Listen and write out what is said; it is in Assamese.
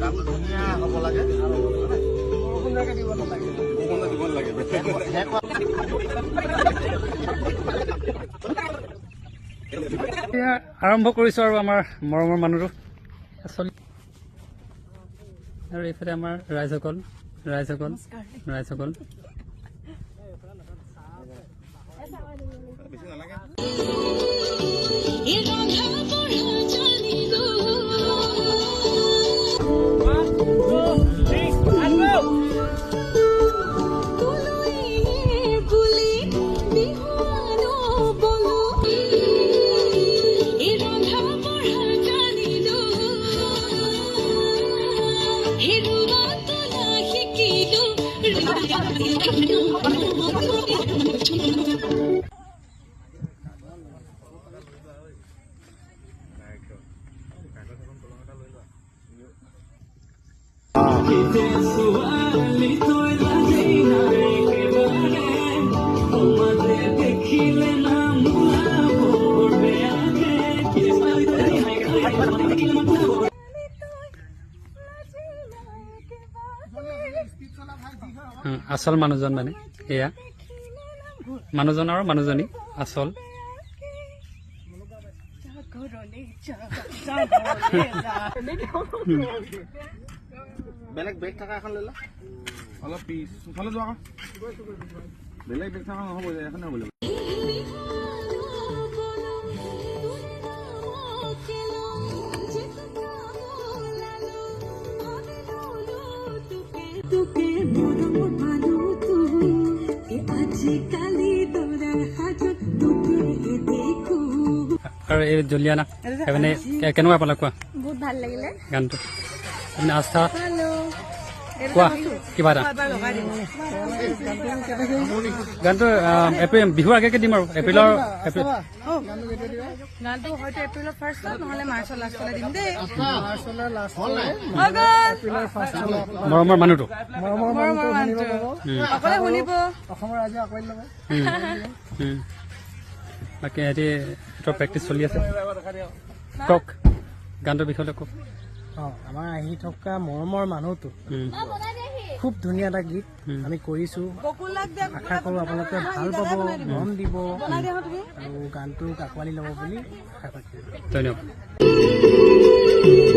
গানটো ধুনীয়া হ'ব লাগে আৰু বৰষুণকে দিব নালাগে বৰষুণ দিব নালাগে আৰম্ভ কৰিছোঁ আৰু আমাৰ মৰমৰ মানুহটো আৰু এইফালে আমাৰ ৰাইজসকল আচল মানুহজন মানে এয়া মানুহজন আৰু মানুহজনী আচল বেলেগ বেগ থকা এখন লৈ ল অলপ পিছফালে যোৱা বেলেগ বেগ থকা নহ'ব এখন হ'ব লাগিব আৰু এই জলিয়ানা মানে কেনেকুৱা পালা কোৱা বহুত ভাল লাগিলে গানটো আপুনি আস্থা কোৱা কিবা এটা গানটো বিহুৰ আগে দিম আৰু এপ্ৰিলৰ গানটো হয়তো এপ্ৰিলৰ ফাৰ্ষ্টত নহ'লে মাৰ্চৰ লাষ্টলৈ দিম দেই মৰমৰ মানুহটো অকলে শুনিব অসমৰ ৰাইজে আঁকোৱালি ল'ব বাকী সিহঁতি প্ৰেক্টিচ চলি আছে কওক গানটোৰ বিষয়ে কওক আমাৰ আহি থকা মৰমৰ মানুহটো খুব ধুনীয়া এটা গীত আমি কৰিছো আশা কৰো আপোনালোকে ভাল পাব মন দিব আৰু গানটোক আঁকোৱালি ল'ব বুলি আশা কৰিছো ধন্যবাদ